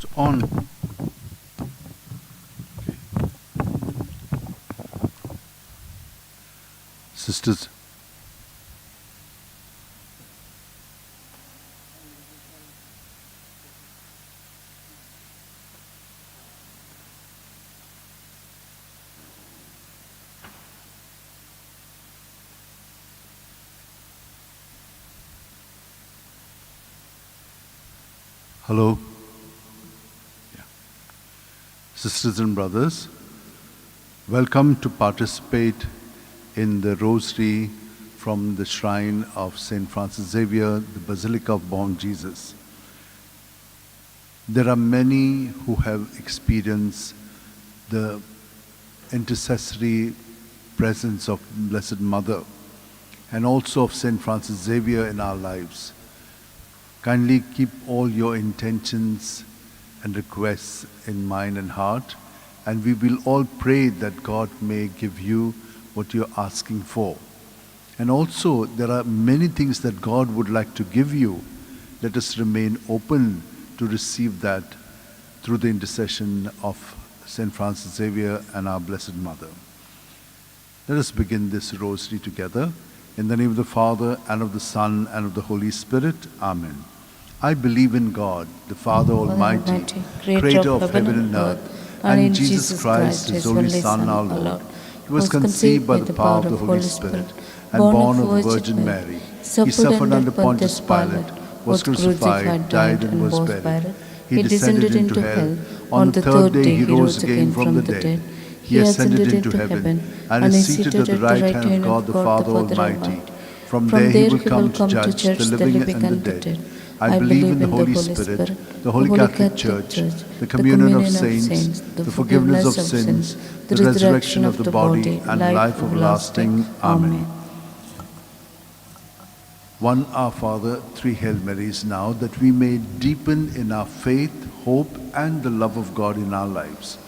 It's on. Okay. Sisters. Hello. Yeah. Sisters and brothers, welcome to participate in the Rosary from the shrine of St. Francis Xavier, the Basilica of Bom, Jesus. There are many who have experienced the intercessory presence of Blessed Mother and also of St. Francis Xavier in our lives. Kindly keep all your intentions and requests in mind and heart, and we will all pray that God may give you what you're asking for. And also, there are many things that God would like to give you. Let us remain open to receive that through the intercession of St. Francis Xavier and our Blessed Mother. Let us begin this rosary together. In the name of the Father, and of the Son, and of the Holy Spirit. Amen. I believe in God, the Father Almighty, creator of heaven and earth, and in Jesus Christ, his only Son, our Lord. He was conceived by the power of the Holy Spirit, and born of the Virgin Mary. He suffered under Pontius Pilate, was crucified, died, and was buried. He descended into hell. On the third day he rose again from the dead. He ascended into heaven, and is seated at the right hand of God the Father Almighty. From there he will come to judge the living and the dead. I believe in the Holy Spirit, the Holy Catholic Church, the communion of saints, the forgiveness of sins, the resurrection of the body, and life everlasting. Amen. One Our Father, three Hail Marys now, that we may deepen in our faith, hope, and the love of God in our lives.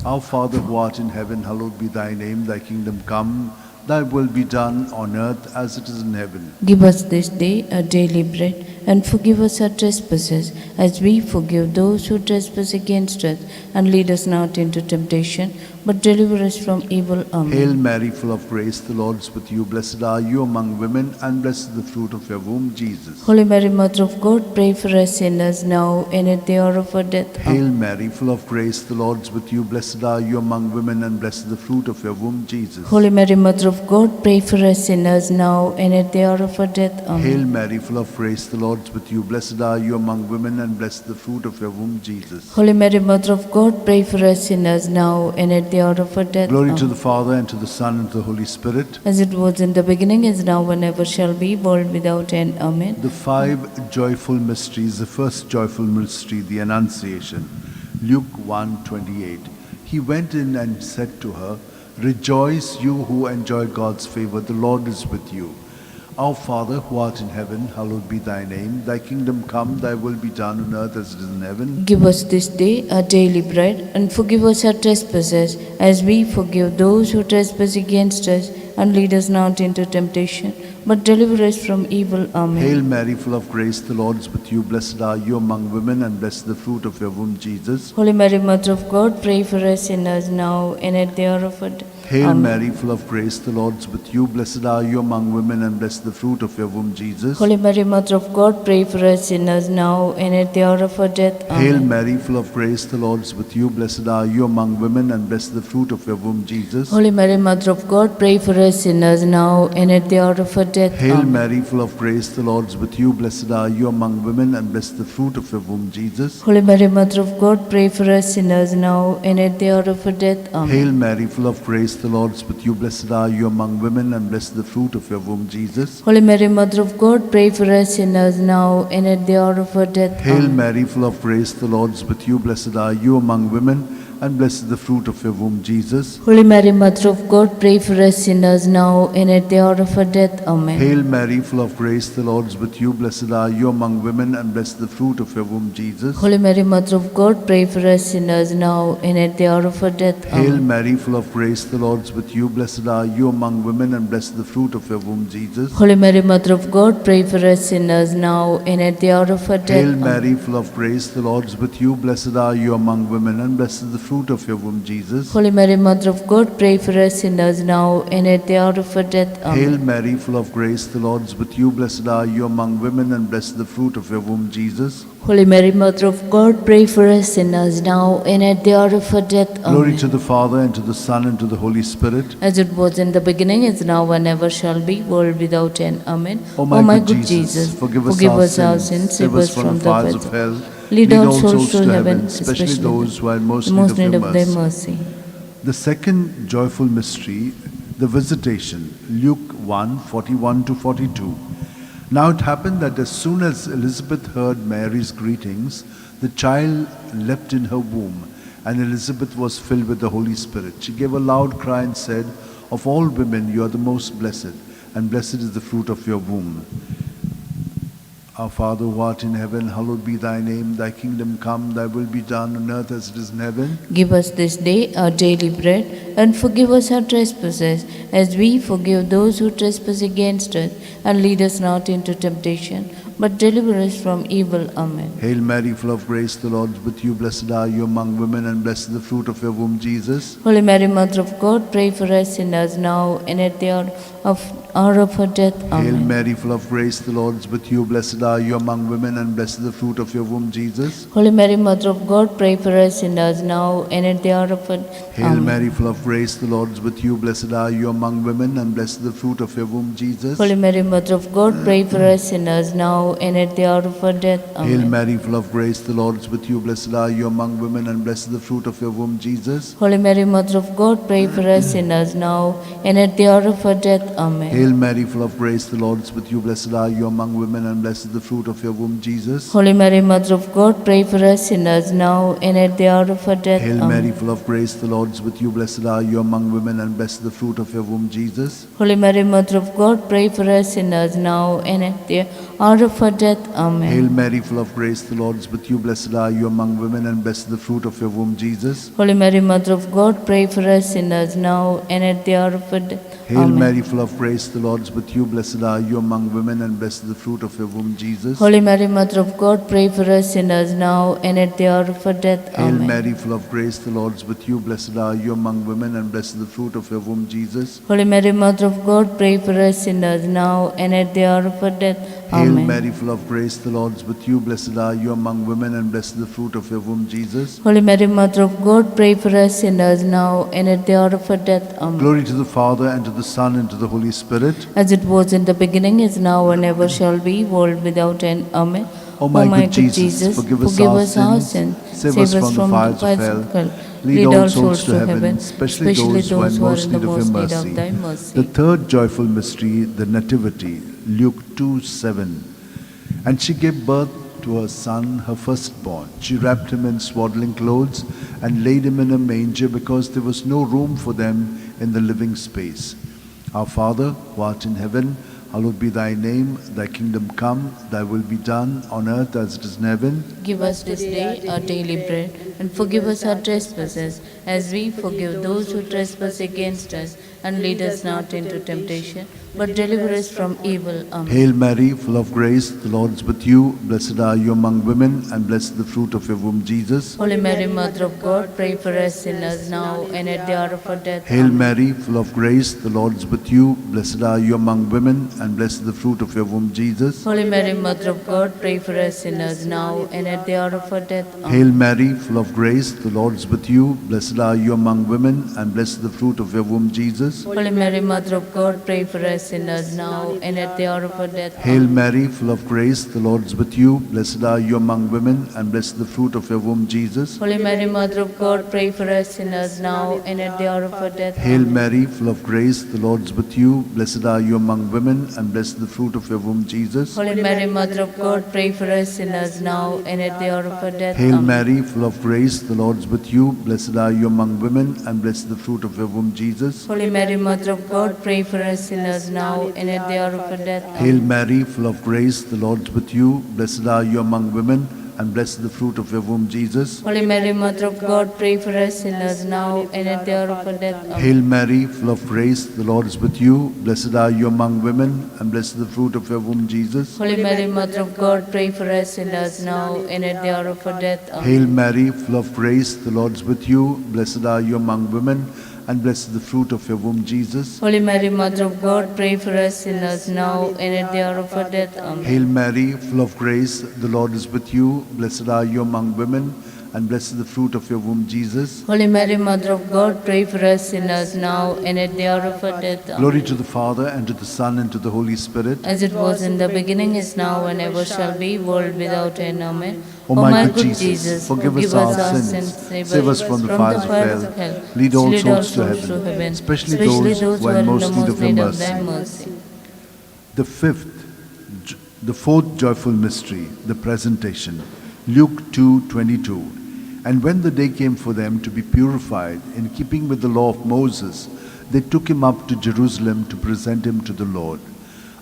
Our Father who art in heaven, hallowed be thy name. Thy kingdom come, thy will be done on earth as it is in heaven. Give us this day our daily bread, and forgive us our trespasses, as we forgive those who trespass against us. And lead us not into temptation, but deliver us from evil. Amen. Hail Mary, full of grace, the Lord is with you. Blessed are you among women, and blessed is the fruit of your womb, Jesus. Holy Mary, Mother of God, pray for us sinners, now and at the hour of our death. Hail Mary, full of grace, the Lord is with you. Blessed are you among women, and blessed is the fruit of your womb, Jesus. Holy Mary, Mother of God, pray for us sinners, now and at the hour of our death. Amen. Hail Mary, full of grace, the Lord is with you. Blessed are you among women, and blessed is the fruit of your womb, Jesus. Holy Mary, Mother of God, pray for us sinners, now and at the hour of our death. Glory to the Father, and to the Son, and to the Holy Spirit. As it was in the beginning, is now, and ever shall be, world without end. Amen. The five joyful mysteries. The first joyful mystery, the Annunciation. Luke 1:28. He went in and said to her, Rejoice, you who enjoy God's favor, the Lord is with you. Our Father, who art in heaven, hallowed be thy name. Thy kingdom come, thy will be done on earth as it is in heaven. Give us this day our daily bread, and forgive us our trespasses, as we forgive those who trespass against us. And lead us not into temptation, but deliver us from evil. Amen. Hail Mary, full of grace, the Lord is with you. Blessed are you among women, and blessed is the fruit of your womb, Jesus. Holy Mary, Mother of God, pray for us sinners, now and at the hour of our death. Hail Amen. Mary, full of grace, the Lord is with you. Blessed are you among women, and blessed is the fruit of your womb, Jesus. Holy Mary, Mother of God, pray for us sinners, now and at the hour of our death. Amen. Hail Mary, full of grace, the Lord is with you. Blessed are you among women, and blessed is the fruit of your womb, Jesus. Holy Mary, Mother of God, pray for us sinners, now and at the hour of our death. Hail Amen. Mary, full of grace, the Lord is with you. Blessed are you among women, and blessed is the fruit of your womb, Jesus. Holy Mary, Mother of God, pray for us sinners, now and at the hour of our death. Amen. Hail Mary, full of grace, the Lord is with you. Blessed are you among women, and blessed is the fruit of your womb, Jesus. Holy Mary, Mother of God, pray for us sinners, now and at the hour of our death. Hail Amen. Mary, full of grace, the Lord is with you. Blessed are you among women, and blessed is the fruit of your womb, Jesus. Holy Mary, Mother of God, pray for us sinners now and at the hour of our death. Amen. Hail Mary, full of grace, the Lord is with you. Blessed are you among women, and blessed is the fruit of your womb, Jesus. Holy Mary, Mother of God, pray for us sinners now and at the hour of our death. Hail Amen. Mary, full of grace, the Lord is with you. Blessed are you among women, and blessed is the fruit of your womb, Jesus. Holy Mary, Mother of God, pray for us sinners now and at the hour of our death. Hail Amen. Mary, full of grace, the Lord is with you. Blessed are you among women, and blessed is the fruit of your womb, Jesus. Holy Mary, Mother of God, pray for us sinners now and at the hour of our death. Amen. Hail Mary, full of grace, the Lord is with you. Blessed are you among women, and blessed is the fruit of your womb, Jesus. Holy Mary, Mother of God, pray for us sinners now and at the hour of our death. Glory Amen. to the Father, and to the Son, and to the Holy Spirit. As it was in the beginning, is now, and ever shall be, world without end. Amen. O my good Jesus, forgive us our sins, save us from the fires of hell. Lead all souls to heaven, especially those who are in most most need need of of your thy mercy. mercy. The second joyful mystery, the visitation, Luke 1, 41 to 42. Now it happened that as soon as Elizabeth heard Mary's greetings, the child leapt in her womb, and Elizabeth was filled with the Holy Spirit. She gave a loud cry and said, "Of all women you are the most blessed, and blessed is the fruit of your womb. Our Father who art in heaven, hallowed be thy name. Thy kingdom come, thy will be done on earth as it is in heaven. Give us this day our daily bread, and forgive us our trespasses, as we forgive those who trespass against us. And lead us not into temptation, but deliver us from evil. Amen. Hail Mary, full of grace, the Lord is with you. Blessed are you among women, and blessed is the fruit of your womb, Jesus. Holy Mary, Mother of God, pray for us sinners now and at the hour of our death. Amen. Hail Mary, full of grace, the Lord is with you. Blessed are you among women, and blessed is the fruit of your womb, Jesus. Holy Mary, Mother of God, pray for us sinners now and at the hour of our death. Hail Amen. Mary, full of grace, the Lord is with you. Blessed are you among women, and blessed is the fruit of your womb, Jesus. Holy Mary, Mother of God, pray for us sinners now and at the hour of our death. Hail Amen. Mary, full of grace, the Lord is with you. Blessed are you among women, and blessed is the fruit of your womb, Jesus. Holy Mary, Mother of God, pray for us sinners now and at the hour of our death. Amen. Hail Mary, full of grace, the Lord is with you. Blessed are you among women, and blessed is the fruit of your womb, Jesus. Holy Mary, Mother of God, pray for us sinners now and at the hour of our death. Hail Amen. Mary, full of grace, the Lord is with you. Blessed are you among women, and blessed is the fruit of your womb, Jesus. Holy Mary, Mother of God, pray for us sinners now and at the hour of our death. Amen. Hail Mary, full of grace, the Lord is with you. Blessed are you among women, and blessed is the fruit of your womb, Jesus. Holy Mary, Mother of God, pray for us sinners now and at the hour of our death. Hail Amen. Mary, full of grace, the Lord is with you. Blessed are you among women, and blessed is the fruit of your womb, Jesus. Holy Mary, Mother of God, pray for us sinners now and at the hour of our death. Hail Amen. Mary, full of grace, the Lord is with you. Blessed are you among women, and blessed is the fruit of your womb, Jesus. Holy Mary, Mother of God, pray for us sinners now and at the hour of our death. Hail Amen. Mary, full of grace, the Lord is with you. Blessed are you among women, and blessed is the fruit of your womb, Jesus. Holy Mary, Mother of God, pray for us sinners now and at the hour of our death. Amen. Glory to the Father, and to the Son, and to the Holy Spirit. As it was in the beginning, is now, and ever shall be, world without end. Amen. O my good Jesus, forgive us our sins, save us from the fires of hell. Lead all souls to heaven, especially those who are in most need of your thy mercy. The third joyful mystery, the Nativity, Luke 2:7. And she gave birth to her son, her firstborn. She wrapped him in swaddling clothes and laid him in a manger, because there was no room for them in the living space. Our Father, who art in heaven, hallowed be thy name. Thy kingdom come, thy will be done on earth as it is in heaven. Give us this day our daily bread, and forgive us our trespasses, as we forgive those who trespass against us. And lead us not into temptation, but deliver us from evil. Amen. Hail Mary, full of grace, the Lord is with you. Blessed are you among women, and blessed is the fruit of your womb, Jesus. Holy Mary, Mother of God, pray for us sinners now and at the hour of our death. Hail Amen. Mary, full of grace, the Lord is with you. Blessed are you among women, and blessed is the fruit of your womb, Jesus. Holy Mary, Mother of God, pray for us sinners now and at the hour of our death. Amen. Hail Mary, full of grace, the Lord is with you. Blessed blessed are you among women, and blessed the fruit of your womb, Jesus. Holy Mary, Mother of God, pray for us sinners now and at the hour of our death. Hail Amen. Mary, full of grace, the Lord is with you. Blessed are you among women, and blessed the fruit of your womb, Jesus. Holy Mary, Mother of God, pray for us sinners now and at the hour of our death. Hail Amen. Mary, full of grace, the Lord is with you. Blessed are you among women, and blessed the fruit of your womb, Jesus. Holy Mary, Mother of God, pray for us sinners now and at the hour of our death. Hail Amen. Mary, full of grace, the Lord is with you. Blessed are you among women, and blessed the fruit of your womb, Jesus. Holy Mary, Mother of God, pray for us sinners now and at the hour of our death. Hail Amen. Mary, full of grace, the Lord is with you. Blessed are you among women, and blessed the fruit of your womb, Jesus. Holy Mary, Mother of God, pray for us sinners now and at the hour of our death. Amen. Hail Mary, full of grace, the Lord is with you. Blessed are you among women, and blessed the fruit of your womb, Jesus. Holy Mary, Mother of God, pray for us sinners now and at the hour of our death. Amen. Hail Mary, full of grace, the Lord is with you. Blessed are you among women, and blessed the fruit of your womb, Jesus. Holy Mary, Mother of God, pray for us sinners now and at the hour of our death. Amen. Hail Mary, full of grace, the Lord is with you. Blessed are you among women, and blessed the fruit of your womb, Jesus. Holy Mary, Mother of God, pray for us sinners now and at the hour of our death. Amen. Glory to the Father, and to the Son, and to the Holy Spirit. As it was in the beginning, is now, and ever shall be, world without end. Amen. O my good Jesus, forgive us our sins, save us from the fires of hell, lead all souls to heaven, especially those who are in most need of your mercy. The fourth joyful mystery, the presentation. Luke 2:22. And when the day came for them to be purified, in keeping with the law of Moses, they took him up to Jerusalem to present him to the Lord.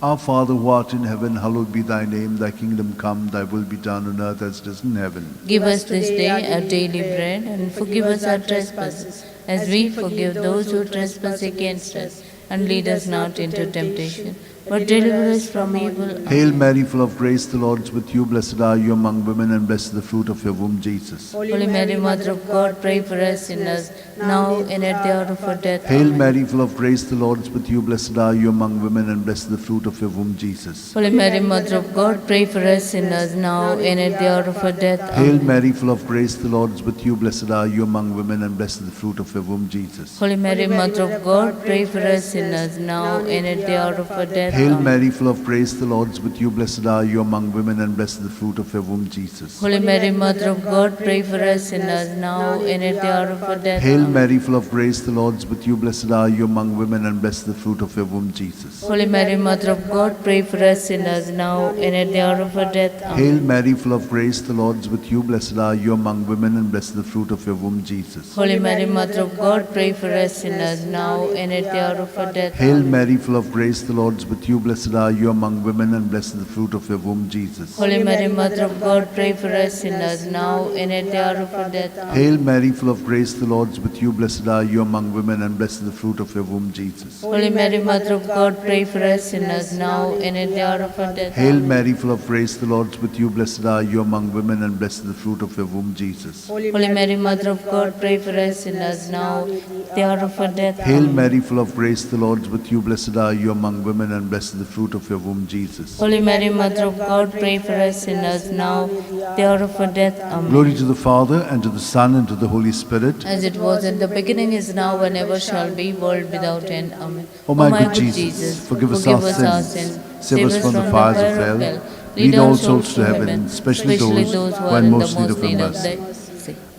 Our Father who art in heaven, hallowed be thy name. Thy kingdom come, thy will be done on earth as it is in heaven. Give us this day our daily bread, and forgive us our trespasses, as we forgive those who trespass against us. And lead us not into temptation, but deliver us from evil. Hail Mary, full of grace, the Lord is with you. Blessed are you among women, and blessed the fruit of your womb, Jesus. Holy Mary, Mother of God, pray for us sinners, now and at the hour of our death. Hail Amen. Mary, full of grace, the Lord is with you. Blessed are you among women, and blessed the fruit of your womb, Jesus. Holy Mary, Mother of God, pray for us sinners, now and at the hour of our death. Hail Amen. Mary, full of grace, the Lord is with you. Blessed are you among women, and blessed the fruit of your womb, Jesus. Holy Mary, Mother of God, pray for us sinners, now and at the hour of our death. Hail Amen. Mary, full of grace, the Lord is with you. Blessed are you among women, and blessed the fruit of your womb, Jesus. Holy Mary, Mother of God, pray for us sinners, now and at the hour of our death. Hail Amen. Mary, full of grace, the Lord is with you. Blessed are you among women, and blessed the fruit of your womb, Jesus. Holy Mary, Mother of God, pray for us sinners, now and at the hour of our death. Amen. Hail Mary, full of grace, the Lord is with you. Blessed are you among women, and blessed the fruit of your womb, Jesus. Holy Mary, Mother of God, pray for us sinners, now and at the hour of our death. Hail Amen. Mary, full of grace, the Lord is with you. Blessed are you among women, and blessed the fruit of your womb, Jesus. Holy Mary, Mother of God, pray for us sinners, now and at the hour of our death. Amen. Hail Mary, full of grace, the Lord is with you. Blessed are you among women, and blessed the fruit of your womb, Jesus. Holy Mary, Mother of God, pray for us sinners, now and at the hour of our death. Hail Amen. Mary, full of grace, the Lord is with you. Blessed are you among women, and blessed the fruit of your womb, Jesus. Holy Mary, Mother of God, pray for us sinners, now at the hour of our death. Hail Amen. Mary, full of grace, the Lord is with you. Blessed are you among women, and blessed the fruit of your womb, Jesus. Holy Mary, Mother of God, pray for us sinners, now at the hour of our death. Amen. Glory to the Father, and to the Son, and to the Holy Spirit. As it was in the beginning, is now, and ever shall be, world without end. Amen. O my good Jesus, forgive us our sins, save us from the fires of hell, lead all souls to heaven, especially those who are in most need of your mercy.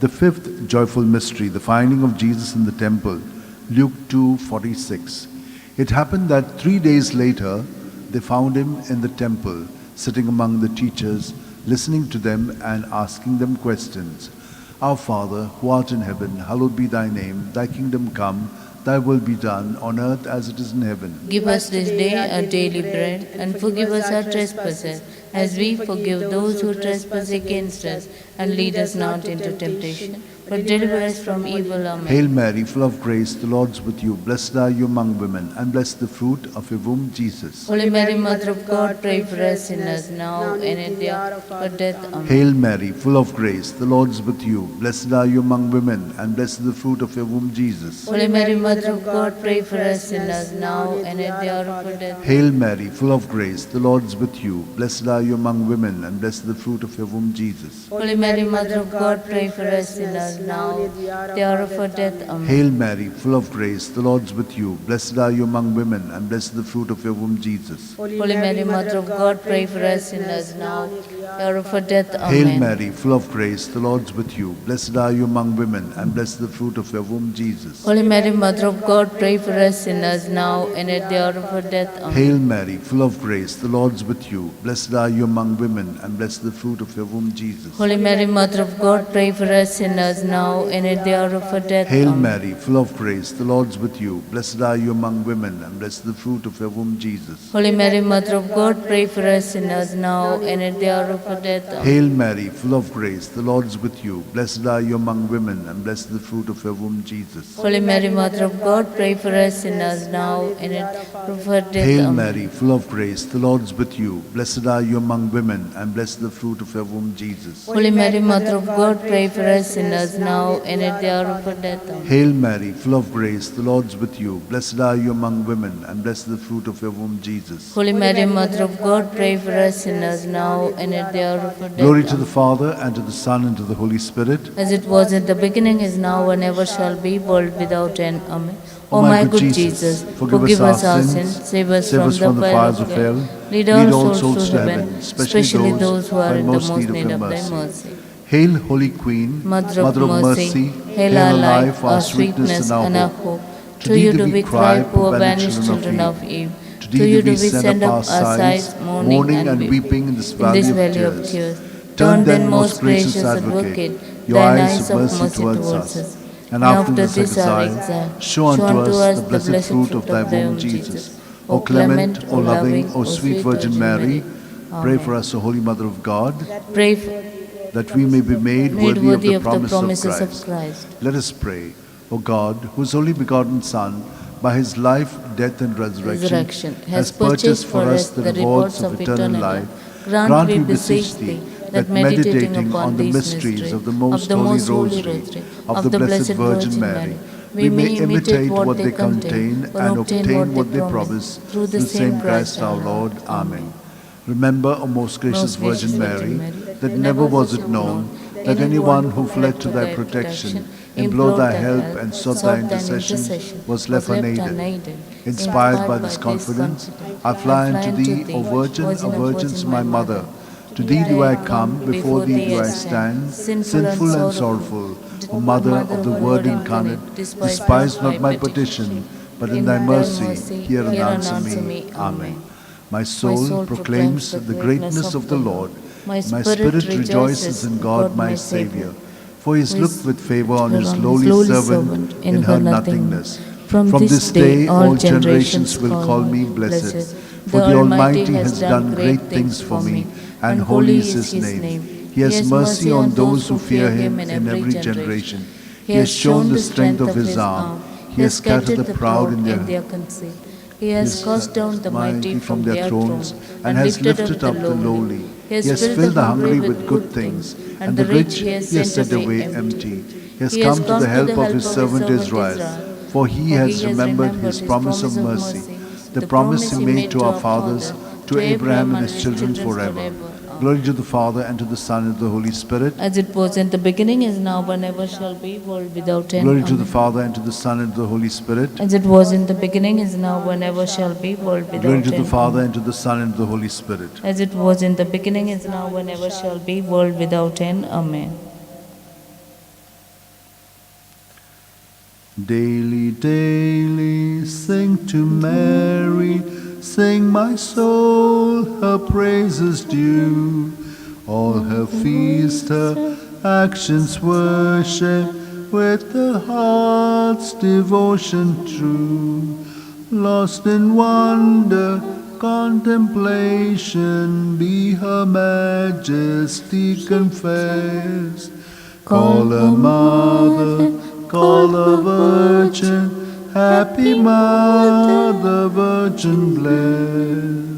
The fifth joyful mystery, the finding of Jesus in the temple. Luke 2:46. It happened that 3 days later, they found him in the temple, sitting among the teachers, listening to them and asking them questions. Our Father, who art in heaven, hallowed be thy name. Thy kingdom come, thy will be done, on earth as it is in heaven. Give us this day our daily bread, and forgive us our trespasses, as we forgive those who trespass against us. And lead us not into temptation, but deliver us from evil. Amen. Hail Mary, full of grace, the Lord is with you. Blessed are you among women, and blessed the fruit of your womb, Jesus. Holy Mary, Mother of God, pray for us sinners, now and at the hour of our death. Amen. Hail Mary, full of grace, the Lord is with you. Blessed are you among women, and blessed the fruit of your womb, Jesus. Holy Mary, Mother of God, pray for us sinners, now and at the hour of our death. Hail Mary, full of grace, the Lord is with you. Blessed are you among women, and blessed the fruit of your womb, Jesus. Holy Mary, Mother of God, pray for us sinners, as now and at the hour of our death. Amen. Hail Mary, full of grace, the Lord's with you. Blessed are you among women, and blessed the fruit of your womb, Jesus. Holy Mary, Mother of God, pray for us sinners now and at the hour of our death. Amen. Hail Mary, full of grace, the Lord's with you. Blessed are you among women, and blessed the fruit of your womb, Jesus. Holy Mary, Mother of God, pray for us sinners now and at the hour of our death. Amen. Hail Mary, full of grace, the Lord's with you. Blessed are you among women, and blessed the fruit of your womb, Jesus. Holy Mary, Mother of God, pray for us sinners now and at the hour of our death. Hail Amen. Mary, full of grace, the Lord's with you. Blessed are you among women, and blessed the fruit of your womb, Jesus. Holy Mary, Mother of God, pray for us sinners now and at the hour of our death. Amen. Hail Mary, full of grace, the Lord's with you. Blessed are you among women, and blessed the fruit of your womb, Jesus. Holy Mary, Mother of God, pray for us sinners now and at the hour of our death. Hail Amen. Mary, full of grace, the Lord's with you. Blessed are you among women, and blessed the fruit of your womb, Jesus. Holy Mary, Mother of God, pray for us sinners now and at the hour of our death. Amen. Hail Mary, full of grace, the Lord's with you. Blessed are you among women, and blessed the fruit of your womb, Jesus. Holy Mary, Mother of God, pray for us sinners now and at the hour of our death. Glory to the Amen. Father, and to the Son, and to the Holy Spirit. As it was at the beginning, is now, and ever shall be, world without end. Amen. O my good Jesus, forgive us our sins, save us from the fires of hell, lead all souls to heaven, especially those who are in the most need of thy mercy. Hail, Holy Queen, Mother of mercy, hail our life, our sweetness, and our hope. To you do we cry, poor banished children of Eve. To you do we send up our sighs, mourning and weeping in this valley of tears. Turn then, most gracious Advocate, thine eyes of mercy towards us. And after this our exile, show unto us the blessed fruit of thy womb, Jesus. O clement, O loving, O sweet Virgin Mary, pray for us, O Holy Mother of God, pray that we may be made worthy of the promises of Christ. Christ. Let us pray. O God, whose only begotten Son, by his life, death, and resurrection, has purchased for us the rewards of eternal life. Grant, we beseech thee, that meditating upon the mysteries of the most holy Rosary of the Blessed Virgin Mary, we may imitate what they contain and obtain what they promise, through the same Christ our Lord. Amen. Remember, O most gracious Virgin Mary, that never was it known that anyone who fled to thy protection, implored thy help, and sought thy intercession was left unaided. Inspired by this confidence, I fly unto thee, O Virgin of Virgins, my Mother. To thee do I come, before thee do I stand, sinful and sorrowful. O Mother of the Word incarnate, despise not my petition, but in thy mercy hear and answer me. Amen. My soul proclaims the greatness of the Lord. My spirit rejoices in God my Saviour, for he has looked with favour on his lowly servant in her nothingness. From this day all generations will call me blessed, for the Almighty has done great things for me, and holy is his name. He has mercy on those who fear him in every generation. He has shown the strength of his arm. He has scattered the proud in their conceit. He has cast down the mighty from their thrones, and has lifted up the lowly. He has filled the hungry with good things, and the rich he has sent away empty. He has come to the help of his servant Israel, for he has remembered his promise of mercy, the promise he made to our fathers, to Abraham and his children forever. Glory to the Father, and to the Son, and to the Holy Spirit. As it was in the beginning, is now, and ever shall be, world without end. Glory to the Amen. Father, and to the Son, and to the Holy Spirit. As it was in the beginning, is now, and ever shall be, world without Glory end. to the Father, and to the Son, and to the Holy Spirit. As it was in the beginning, is now, and ever shall be, world without end. Amen. Daily, daily, sing to Mary, sing my soul, her praises due. All her feast, her actions worship, with the heart's devotion true. Lost in wonder, contemplation, be her majesty confessed. Call her mother, call her virgin, happy mother, virgin blessed.